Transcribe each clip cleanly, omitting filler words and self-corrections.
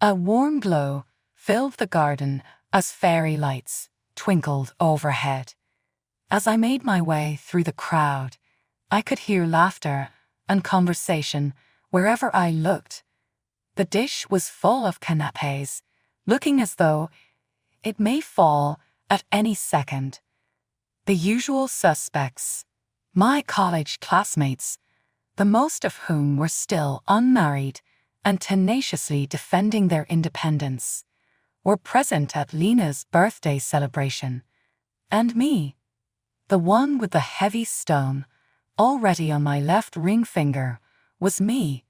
A warm glow filled the garden as fairy lights twinkled overhead. As I made my way through the crowd, I could hear laughter and conversation wherever I looked. The dish was full of canapés, looking as though it may fall at any second. The usual suspects, my college classmates, the most of whom were still unmarried and tenaciously defending their independence, were present at Lena's birthday celebration. And me, the one with the heavy stone already on my left ring finger, was me.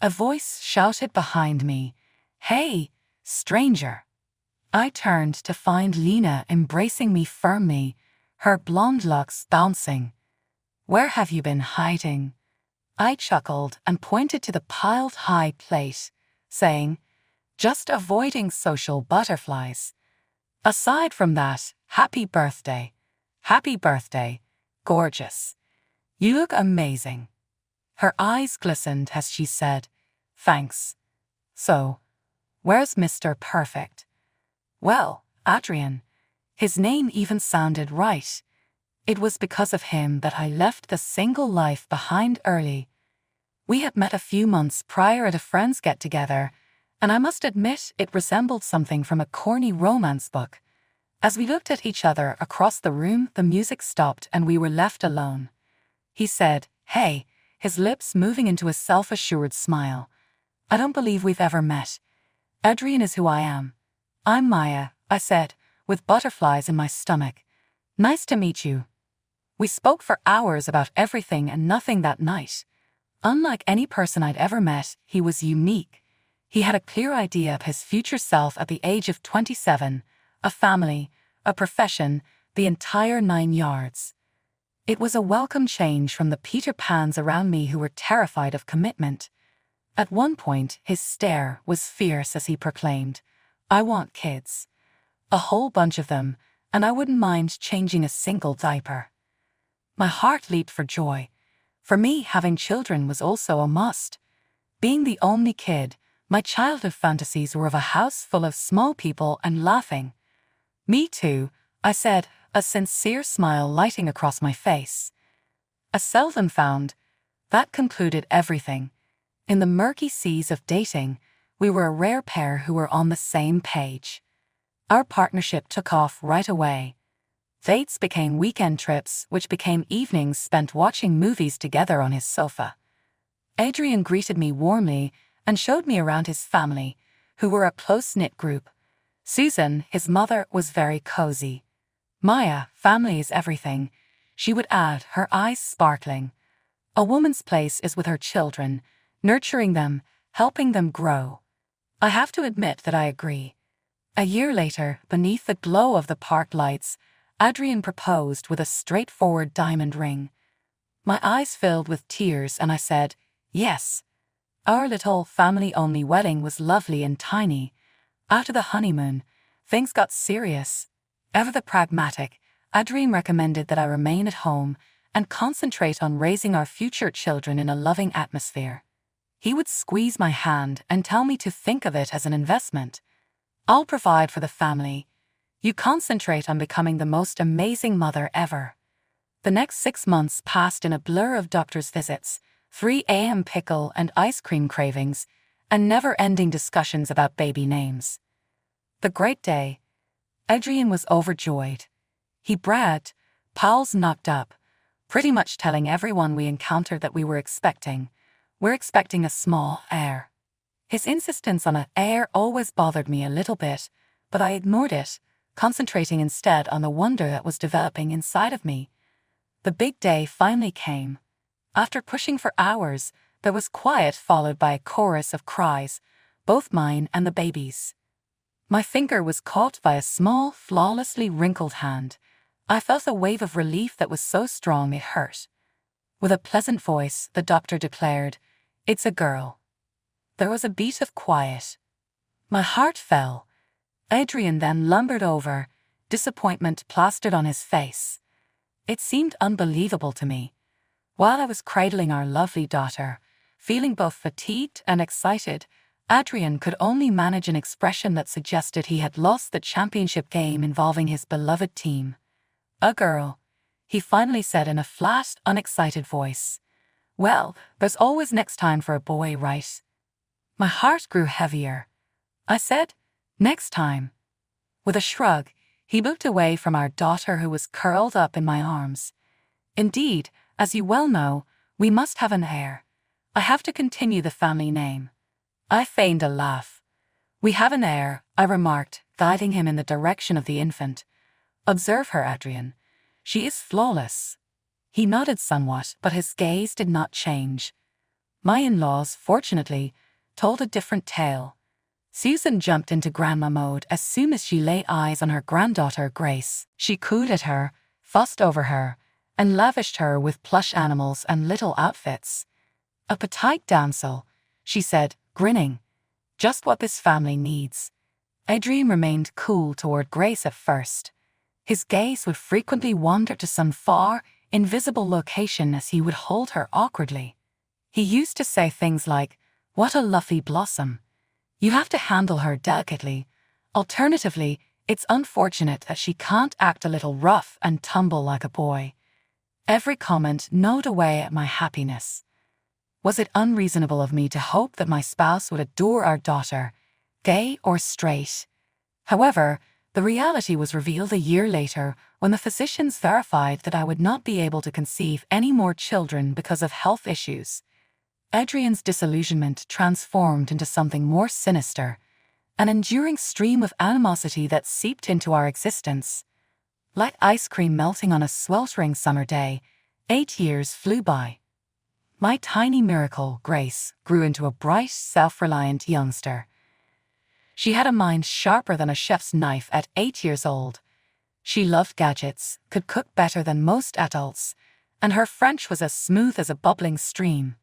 A voice shouted behind me, "Hey, stranger!" I turned to find Lena embracing me firmly, her blonde locks bouncing. "Where have you been hiding?" I chuckled and pointed to the piled-high plate, saying, "Just avoiding social butterflies. Aside from that, happy birthday. Happy birthday, gorgeous. You look amazing." Her eyes glistened as she said, "Thanks. So, where's Mr. Perfect?" Well, Adrian. His name even sounded right. It was because of him that I left the single life behind early. We had met a few months prior at a friend's get-together, and I must admit it resembled something from a corny romance book. As we looked at each other across the room, the music stopped and we were left alone. He said, "Hey," his lips moving into a self-assured smile. "I don't believe we've ever met. Adrian is who I am." "I'm Maya," I said, with butterflies in my stomach. "Nice to meet you." We spoke for hours about everything and nothing that night. Unlike any person I'd ever met, he was unique. He had a clear idea of his future self at the age of 27, a family, a profession, the entire 9 yards. It was a welcome change from the Peter Pans around me who were terrified of commitment. At one point, his stare was fierce as he proclaimed, "I want kids. A whole bunch of them, and I wouldn't mind changing a single diaper." My heart leaped for joy. For me, having children was also a must. Being the only kid, my childhood fantasies were of a house full of small people and laughing. "Me too," I said, a sincere smile lighting across my face. A seldom found. That concluded everything. In the murky seas of dating, we were a rare pair who were on the same page. Our partnership took off right away. Dates became weekend trips, which became evenings spent watching movies together on his sofa. Adrian greeted me warmly and showed me around his family, who were a close-knit group. Susan, his mother, was very cozy. "Maya, family is everything," she would add, her eyes sparkling. "A woman's place is with her children, nurturing them, helping them grow." I have to admit that I agree. A year later, beneath the glow of the park lights, Adrian proposed with a straightforward diamond ring. My eyes filled with tears and I said, "Yes." Our little family-only wedding was lovely and tiny. After the honeymoon, things got serious. Ever the pragmatic, Adrian recommended that I remain at home and concentrate on raising our future children in a loving atmosphere. He would squeeze my hand and tell me to think of it as an investment. "I'll provide for the family. You concentrate on becoming the most amazing mother ever." The next 6 months passed in a blur of doctor's visits, 3 a.m. pickle and ice cream cravings, and never-ending discussions about baby names. The great day. Adrian was overjoyed. He bragged, "Paul's knocked up," pretty much telling everyone we encountered that we're expecting a small heir. His insistence on an heir always bothered me a little bit, but I ignored it, concentrating instead on the wonder that was developing inside of me. The big day finally came. After pushing for hours, there was quiet followed by a chorus of cries, both mine and the baby's. My finger was caught by a small, flawlessly wrinkled hand. I felt a wave of relief that was so strong it hurt. With a pleasant voice, the doctor declared, "It's a girl." There was a beat of quiet. My heart fell. Adrian then lumbered over, disappointment plastered on his face. It seemed unbelievable to me. While I was cradling our lovely daughter, feeling both fatigued and excited, Adrian could only manage an expression that suggested he had lost the championship game involving his beloved team. "A girl," he finally said in a flat, unexcited voice. "Well, there's always next time for a boy, right?" My heart grew heavier. I said, "Next time." With a shrug, he moved away from our daughter who was curled up in my arms. "Indeed, as you well know, we must have an heir. I have to continue the family name." I feigned a laugh. "We have an heir," I remarked, guiding him in the direction of the infant. "Observe her, Adrian. She is flawless." He nodded somewhat, but his gaze did not change. My in-laws, fortunately, told a different tale. Susan jumped into grandma mode as soon as she lay eyes on her granddaughter Grace. She cooed at her, fussed over her, and lavished her with plush animals and little outfits. "A petite damsel," she said, grinning. "Just what this family needs." Adrian remained cool toward Grace at first. His gaze would frequently wander to some far, invisible location as he would hold her awkwardly. He used to say things like, "What a lovely blossom. You have to handle her delicately. Alternatively, it's unfortunate that she can't act a little rough and tumble like a boy." Every comment gnawed away at my happiness. Was it unreasonable of me to hope that my spouse would adore our daughter, gay or straight? However, the reality was revealed a year later when the physicians verified that I would not be able to conceive any more children because of health issues. Adrian's disillusionment transformed into something more sinister, an enduring stream of animosity that seeped into our existence. Like ice cream melting on a sweltering summer day, 8 years flew by. My tiny miracle, Grace, grew into a bright, self-reliant youngster. She had a mind sharper than a chef's knife at 8 years old. She loved gadgets, could cook better than most adults, and her French was as smooth as a bubbling stream.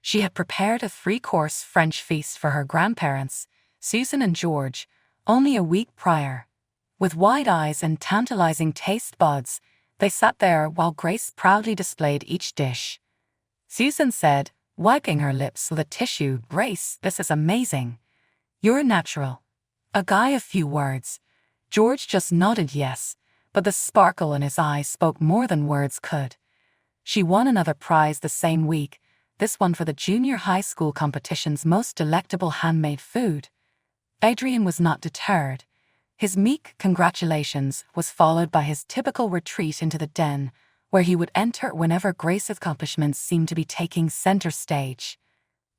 She had prepared a 3-course French feast for her grandparents, Susan and George, only a week prior. With wide eyes and tantalizing taste buds, they sat there while Grace proudly displayed each dish. Susan said, wiping her lips with a tissue, "Grace, this is amazing. You're a natural." A guy of few words. George just nodded yes, but the sparkle in his eyes spoke more than words could. She won another prize the same week, this one for the junior high school competition's most delectable handmade food. Adrian was not deterred. His meek congratulations was followed by his typical retreat into the den, where he would enter whenever Grace's accomplishments seemed to be taking center stage.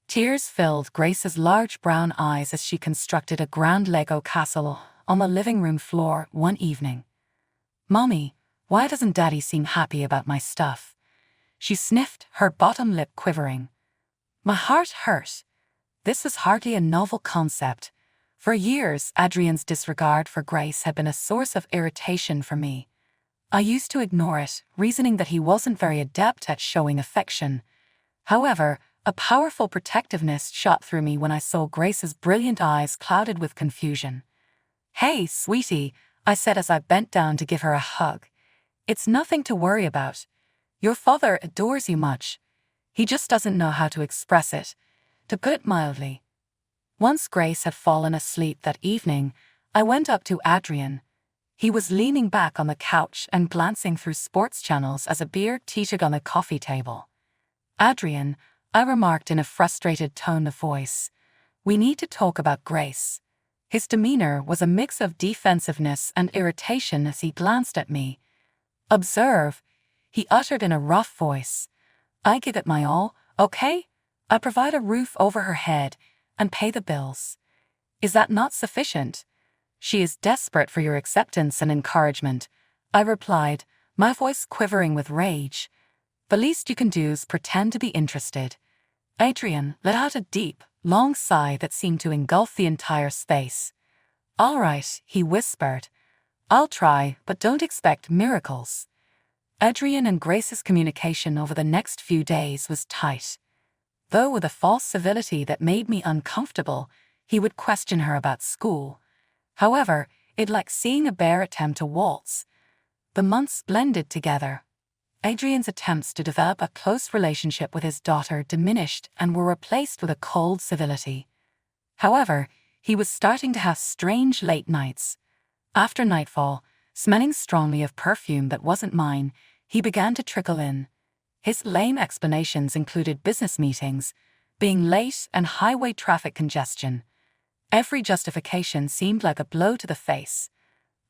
Tears filled Grace's large brown eyes as she constructed a grand Lego castle on the living room floor one evening. "Mommy, why doesn't Daddy seem happy about my stuff?" She sniffed, her bottom lip quivering. My heart hurt. This was hardly a novel concept. For years, Adrian's disregard for Grace had been a source of irritation for me. I used to ignore it, reasoning that he wasn't very adept at showing affection. However, a powerful protectiveness shot through me when I saw Grace's brilliant eyes clouded with confusion. "Hey, sweetie," I said as I bent down to give her a hug. "It's nothing to worry about. Your father adores you much. He just doesn't know how to express it, to put it mildly." Once Grace had fallen asleep that evening, I went up to Adrian. He was leaning back on the couch and glancing through sports channels as a beer teetered on the coffee table. "Adrian," I remarked in a frustrated tone of voice, "we need to talk about Grace." His demeanor was a mix of defensiveness and irritation as he glanced at me. "Observe," he uttered in a rough voice. "I give it my all, okay? I provide a roof over her head and pay the bills. Is that not sufficient? She is desperate for your acceptance and encouragement," I replied, my voice quivering with rage. "The least you can do is pretend to be interested." Adrian let out a deep, long sigh that seemed to engulf the entire space. "All right," he whispered. "I'll try, but don't expect miracles." Adrian and Grace's communication over the next few days was tight. Though with a false civility that made me uncomfortable, he would question her about school. However, it like seeing a bear attempt to waltz. The months blended together. Adrian's attempts to develop a close relationship with his daughter diminished and were replaced with a cold civility. However, he was starting to have strange late nights. After nightfall, smelling strongly of perfume that wasn't mine, he began to trickle in. His lame explanations included business meetings, being late, and highway traffic congestion. Every justification seemed like a blow to the face.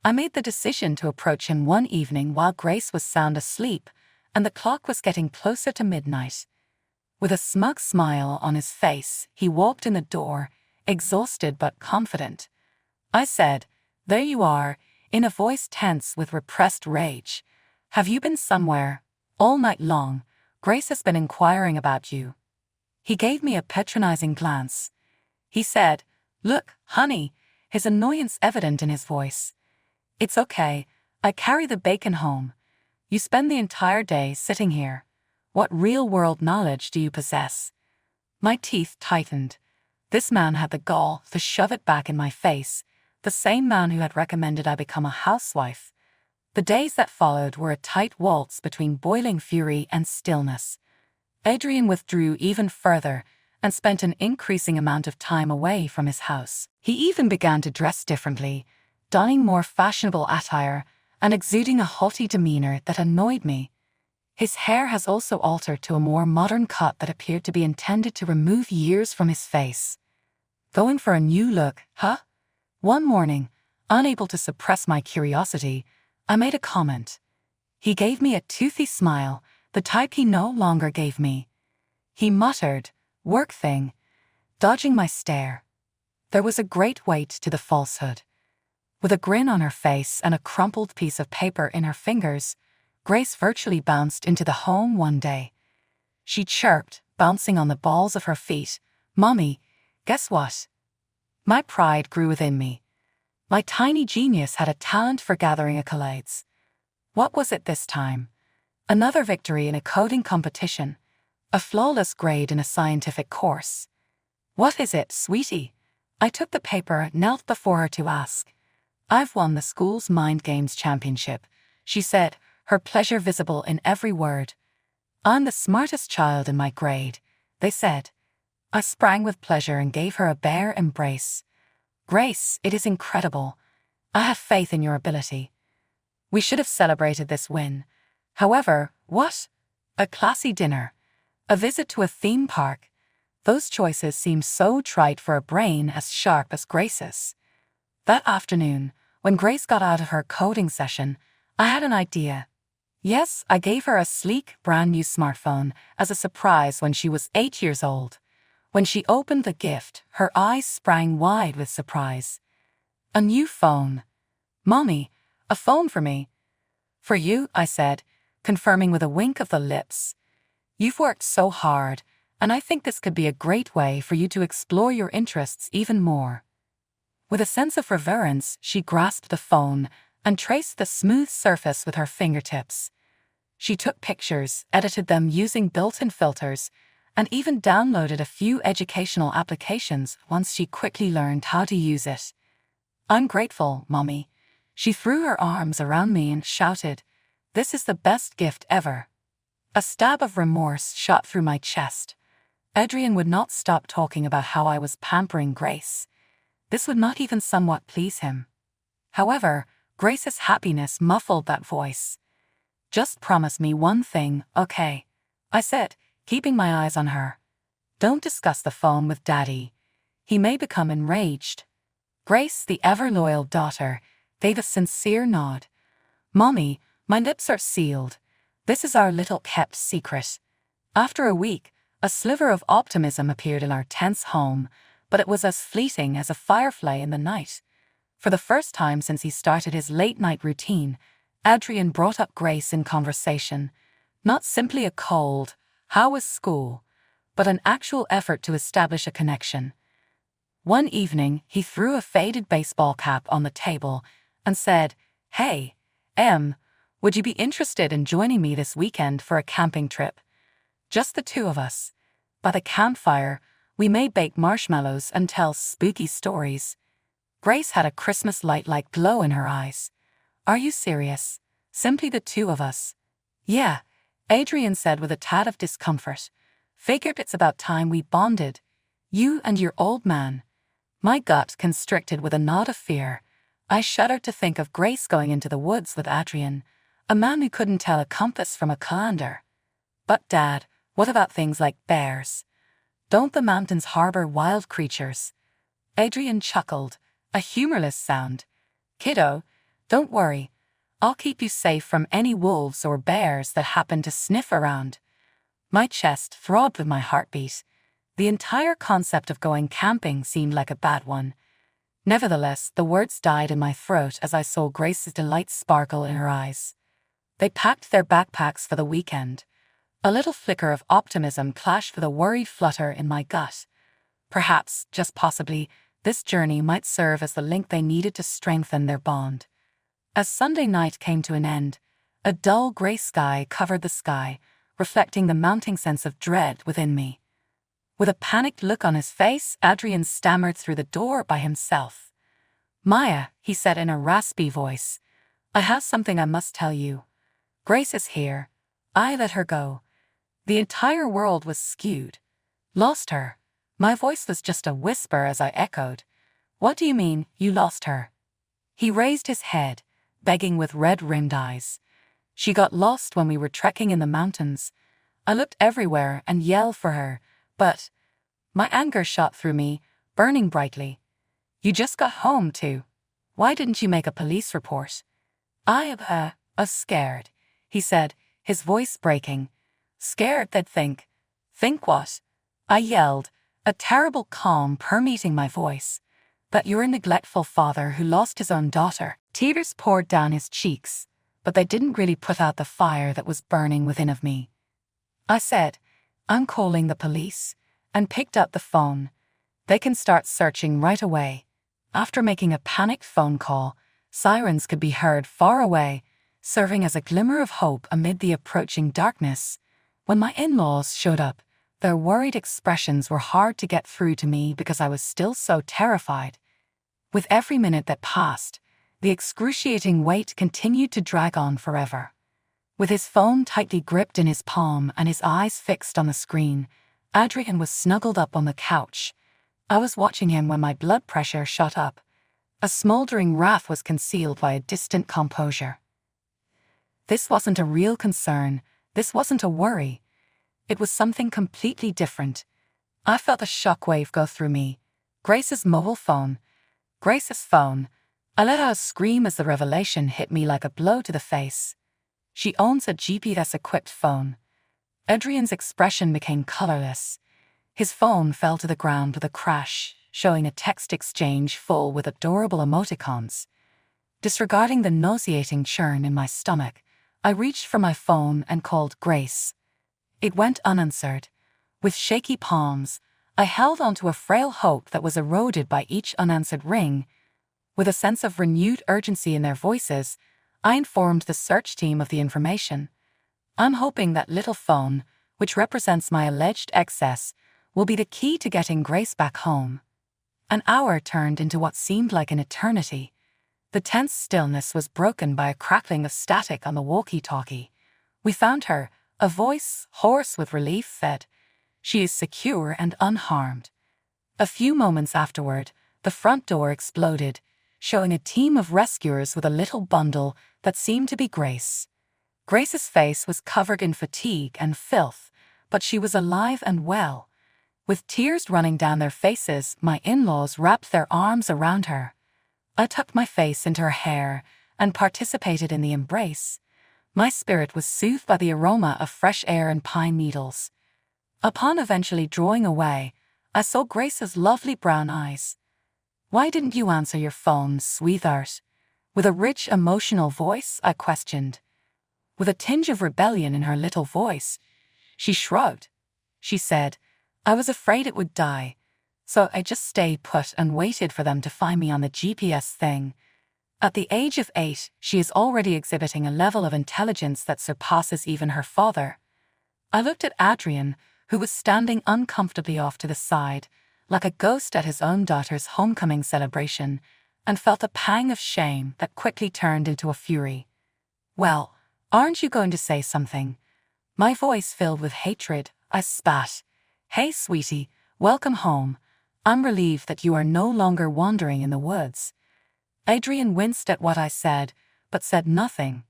I made the decision to approach him one evening while Grace was sound asleep and the clock was getting closer to midnight. With a smug smile on his face, he walked in the door, exhausted but confident. I said, "There you are," in a voice tense with repressed rage. "Have you been somewhere? All night long, Grace has been inquiring about you." He gave me a patronizing glance. He said, "Look, honey," his annoyance evident in his voice. "It's okay, I carry the bacon home. You spend the entire day sitting here. What real-world knowledge do you possess?" My teeth tightened. This man had the gall to shove it back in my face, the same man who had recommended I become a housewife. The days that followed were a tight waltz between boiling fury and stillness. Adrian withdrew even further and spent an increasing amount of time away from his house. He even began to dress differently, donning more fashionable attire and exuding a haughty demeanor that annoyed me. His hair has also altered to a more modern cut that appeared to be intended to remove years from his face. Going for a new look, huh? One morning, unable to suppress my curiosity, I made a comment. He gave me a toothy smile, the type he no longer gave me. He muttered, "Work thing," dodging my stare. There was a great weight to the falsehood. With a grin on her face and a crumpled piece of paper in her fingers, Grace virtually bounced into the home one day. She chirped, bouncing on the balls of her feet, "Mommy, guess what?" My pride grew within me. My tiny genius had a talent for gathering accolades. What was it this time? Another victory in a coding competition, a flawless grade in a scientific course. "What is it, sweetie?" I took the paper, knelt before her to ask. "I've won the school's mind games championship," she said, her pleasure visible in every word. "I'm the smartest child in my grade," they said. I sprang with pleasure and gave her a bare embrace. "Grace, it is incredible. I have faith in your ability." We should have celebrated this win. However, what? A classy dinner, a visit to a theme park. Those choices seem so trite for a brain as sharp as Grace's. That afternoon, when Grace got out of her coding session, I had an idea. Yes, I gave her a sleek, brand new smartphone as a surprise when she was 8 years old. When she opened the gift, her eyes sprang wide with surprise. "A new phone. Mommy, a phone for me." "For you," I said, confirming with a wink of the lips. "You've worked so hard, and I think this could be a great way for you to explore your interests even more." With a sense of reverence, she grasped the phone and traced the smooth surface with her fingertips. She took pictures, edited them using built-in filters, and even downloaded a few educational applications once she quickly learned how to use it. "I'm grateful, Mommy." She threw her arms around me and shouted, "This is the best gift ever." A stab of remorse shot through my chest. Adrian would not stop talking about how I was pampering Grace. This would not even somewhat please him. However, Grace's happiness muffled that voice. "Just promise me one thing, okay?" I said, keeping my eyes on her. "Don't discuss the phone with Daddy. He may become enraged." Grace, the ever-loyal daughter, gave a sincere nod. "Mommy, my lips are sealed. This is our little kept secret." After a week, a sliver of optimism appeared in our tense home, but it was as fleeting as a firefly in the night. For the first time since he started his late-night routine, Adrian brought up Grace in conversation. Not simply a cold, "How was school?" but an actual effort to establish a connection. One evening, he threw a faded baseball cap on the table and said, "Hey, would you be interested in joining me this weekend for a camping trip?" Just the two of us. By the campfire, we may bake marshmallows and tell spooky stories. Grace had a Christmas light-like glow in her eyes. "Are you serious? Simply the two of us?" "Yeah," Adrian said with a tad of discomfort. "Figured it's about time we bonded. You and your old man." My gut constricted with a knot of fear. I shuddered to think of Grace going into the woods with Adrian, a man who couldn't tell a compass from a calendar. But Dad, what about things like bears? Don't the mountains harbor wild creatures? Adrian chuckled, a humorless sound. Kiddo, don't worry. I'll keep you safe from any wolves or bears that happen to sniff around. My chest throbbed with my heartbeat. The entire concept of going camping seemed like a bad one. Nevertheless, the words died in my throat as I saw Grace's delight sparkle in her eyes. They packed their backpacks for the weekend. A little flicker of optimism clashed with a worried flutter in my gut. Perhaps, just possibly, this journey might serve as the link they needed to strengthen their bond. As Sunday night came to an end, a dull grey sky covered the sky, reflecting the mounting sense of dread within me. With a panicked look on his face, Adrian stammered through the door by himself. "Maya," he said in a raspy voice, "I have something I must tell you. Grace is here. I let her go." The entire world was skewed. "Lost her?" My voice was just a whisper as I echoed, "What do you mean, you lost her?" He raised his head, begging with red-rimmed eyes. "She got lost when we were trekking in the mountains. I looked everywhere and yelled for her, but..." My anger shot through me, burning brightly. "You just got home, too. Why didn't you make a police report?" "I was scared," he said, his voice breaking. "Scared they'd think." "Think what?" I yelled, a terrible calm permeating my voice. "That you're a neglectful father who lost his own daughter." Tears poured down his cheeks, but they didn't really put out the fire that was burning within of me. I said, "I'm calling the police," and picked up the phone. "They can start searching right away." After making a panicked phone call, sirens could be heard far away, serving as a glimmer of hope amid the approaching darkness. When my in-laws showed up, their worried expressions were hard to get through to me because I was still so terrified. With every minute that passed, the excruciating wait continued to drag on forever. With his phone tightly gripped in his palm and his eyes fixed on the screen, Adrian was snuggled up on the couch. I was watching him when my blood pressure shot up. A smoldering wrath was concealed by a distant composure. This wasn't a real concern. This wasn't a worry. It was something completely different. I felt a shockwave go through me. Grace's mobile phone. Grace's phone. I let out a scream as the revelation hit me like a blow to the face. She owns a GPS-equipped phone. Adrian's expression became colorless. His phone fell to the ground with a crash, showing a text exchange full with adorable emoticons. Disregarding the nauseating churn in my stomach, I reached for my phone and called Grace. It went unanswered. With shaky palms, I held onto a frail hope that was eroded by each unanswered ring. With a sense of renewed urgency in their voices, I informed the search team of the information. "I'm hoping that little phone, which represents my alleged excess, will be the key to getting Grace back home." An hour turned into what seemed like an eternity. The tense stillness was broken by a crackling of static on the walkie-talkie. "We found her," a voice, hoarse with relief, said. "She is secure and unharmed." A few moments afterward, the front door exploded, showing a team of rescuers with a little bundle that seemed to be Grace. Grace's face was covered in fatigue and filth, but she was alive and well. With tears running down their faces, my in-laws wrapped their arms around her. I tucked my face into her hair and participated in the embrace. My spirit was soothed by the aroma of fresh air and pine needles. Upon eventually drawing away, I saw Grace's lovely brown eyes. "Why didn't you answer your phone, sweetheart?" With a rich, emotional voice, I questioned. With a tinge of rebellion in her little voice, she shrugged. She said, "I was afraid it would die, so I just stayed put and waited for them to find me on the GPS thing." At the age of 8, she is already exhibiting a level of intelligence that surpasses even her father. I looked at Adrian, who was standing uncomfortably off to the side, like a ghost at his own daughter's homecoming celebration, and felt a pang of shame that quickly turned into a fury. "Well, aren't you going to say something?" My voice filled with hatred, I spat. "Hey, sweetie, welcome home. I'm relieved that you are no longer wandering in the woods." Adrian winced at what I said, but said nothing.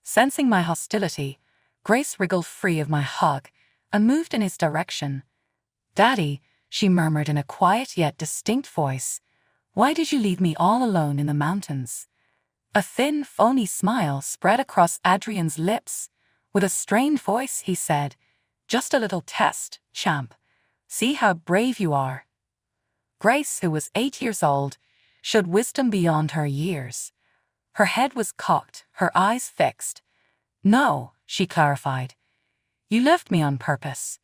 Sensing my hostility, Grace wriggled free of my hug and moved in his direction. "Daddy," she murmured in a quiet yet distinct voice, "why did you leave me all alone in the mountains?" A thin, phony smile spread across Adrian's lips. With a strained voice, he said, "Just a little test, champ. See how brave you are." Grace, who was 8 years old, showed wisdom beyond her years. Her head was cocked, her eyes fixed. "No," she clarified. "You left me on purpose."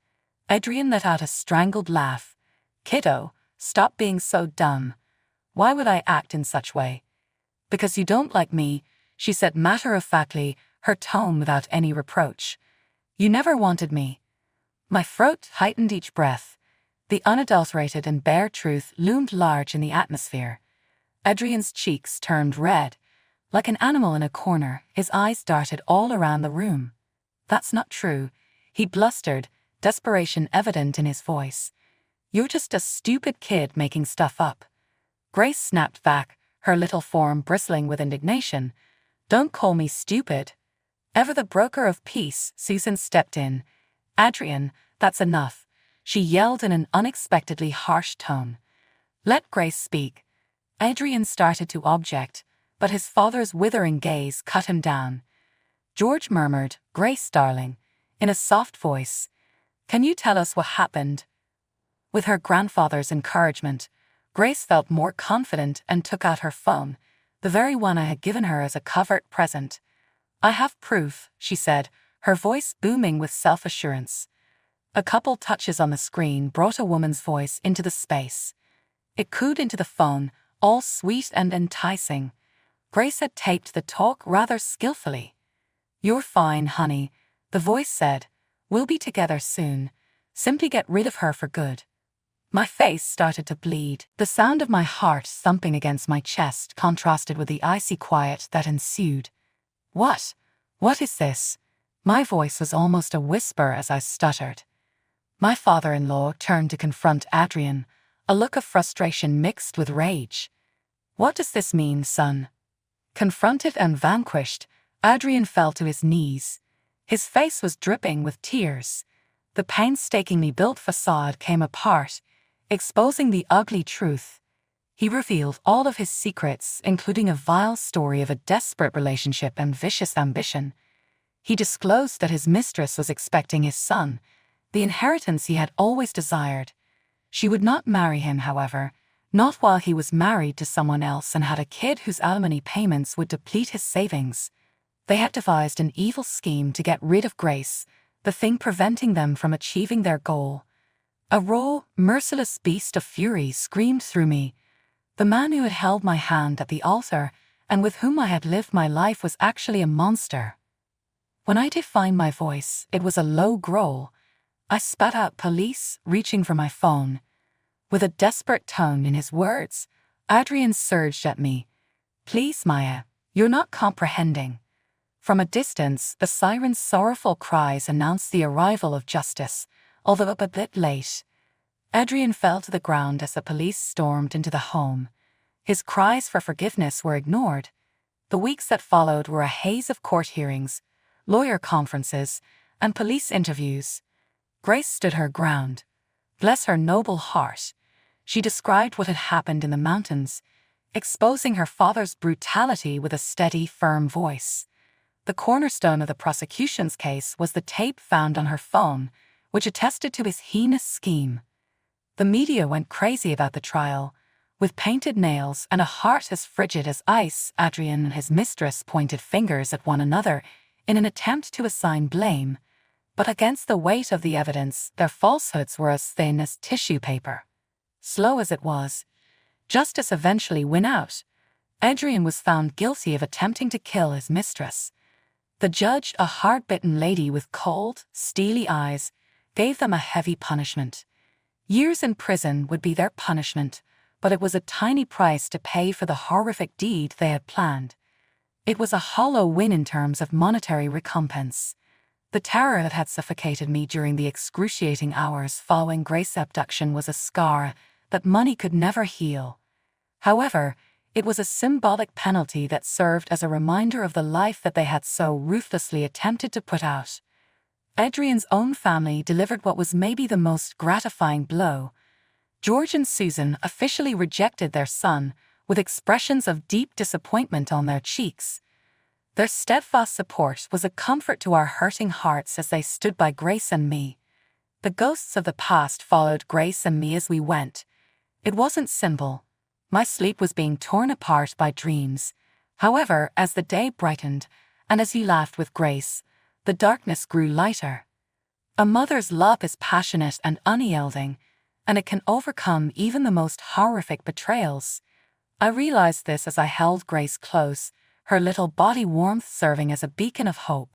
Adrian let out a strangled laugh. "Kiddo, stop being so dumb. Why would I act in such way?" "Because you don't like me," she said matter-of-factly, her tone without any reproach. "You never wanted me." My throat heightened each breath. The unadulterated and bare truth loomed large in the atmosphere. Adrian's cheeks turned red. Like an animal in a corner, his eyes darted all around the room. "That's not true," he blustered, desperation evident in his voice. "You're just a stupid kid making stuff up." Grace snapped back, her little form bristling with indignation. "Don't call me stupid." Ever the broker of peace, Susan stepped in. "Adrian, that's enough," she yelled in an unexpectedly harsh tone. "Let Grace speak." Adrian started to object, but his father's withering gaze cut him down. George murmured, "Grace, darling," in a soft voice. "Can you tell us what happened?" With her grandfather's encouragement, Grace felt more confident and took out her phone, the very one I had given her as a covert present. "I have proof," she said, her voice booming with self-assurance. A couple touches on the screen brought a woman's voice into the space. It cooed into the phone, all sweet and enticing. Grace had taped the talk rather skillfully. "You're fine, honey," the voice said. "We'll be together soon. Simply get rid of her for good." My face started to bleed. The sound of my heart thumping against my chest contrasted with the icy quiet that ensued. "What? What is this?" My voice was almost a whisper as I stuttered. My father-in-law turned to confront Adrian, a look of frustration mixed with rage. "What does this mean, son?" Confronted and vanquished, Adrian fell to his knees. His face was dripping with tears. The painstakingly built facade came apart, exposing the ugly truth. He revealed all of his secrets, including a vile story of a desperate relationship and vicious ambition. He disclosed that his mistress was expecting his son, the inheritance he had always desired. She would not marry him, however, not while he was married to someone else and had a kid whose alimony payments would deplete his savings. They had devised an evil scheme to get rid of Grace, the thing preventing them from achieving their goal. A raw, merciless beast of fury screamed through me. The man who had held my hand at the altar and with whom I had lived my life was actually a monster. When I defined my voice, it was a low growl. I spat out "police," reaching for my phone. With a desperate tone in his words, Adrian surged at me. "Please, Maya, you're not comprehending." From a distance, the siren's sorrowful cries announced the arrival of justice, although a bit late. Adrian fell to the ground as the police stormed into the home. His cries for forgiveness were ignored. The weeks that followed were a haze of court hearings, lawyer conferences, and police interviews. Grace stood her ground. Bless her noble heart. She described what had happened in the mountains, exposing her father's brutality with a steady, firm voice. The cornerstone of the prosecution's case was the tape found on her phone, which attested to his heinous scheme. The media went crazy about the trial. With painted nails and a heart as frigid as ice, Adrian and his mistress pointed fingers at one another in an attempt to assign blame. But against the weight of the evidence, their falsehoods were as thin as tissue paper. Slow as it was, justice eventually won out. Adrian was found guilty of attempting to kill his mistress. The judge, a hard-bitten lady with cold, steely eyes, gave them a heavy punishment. Years in prison would be their punishment, but it was a tiny price to pay for the horrific deed they had planned. It was a hollow win in terms of monetary recompense. The terror that had suffocated me during the excruciating hours following Grace's abduction was a scar that money could never heal. However, it was a symbolic penalty that served as a reminder of the life that they had so ruthlessly attempted to put out. Adrian's own family delivered what was maybe the most gratifying blow. George and Susan officially rejected their son, with expressions of deep disappointment on their cheeks. Their steadfast support was a comfort to our hurting hearts as they stood by Grace and me. The ghosts of the past followed Grace and me as we went. It wasn't simple. My sleep was being torn apart by dreams. However, as the day brightened, and as he laughed with Grace, the darkness grew lighter. A mother's love is passionate and unyielding, and it can overcome even the most horrific betrayals. I realized this as I held Grace close, her little body warmth serving as a beacon of hope.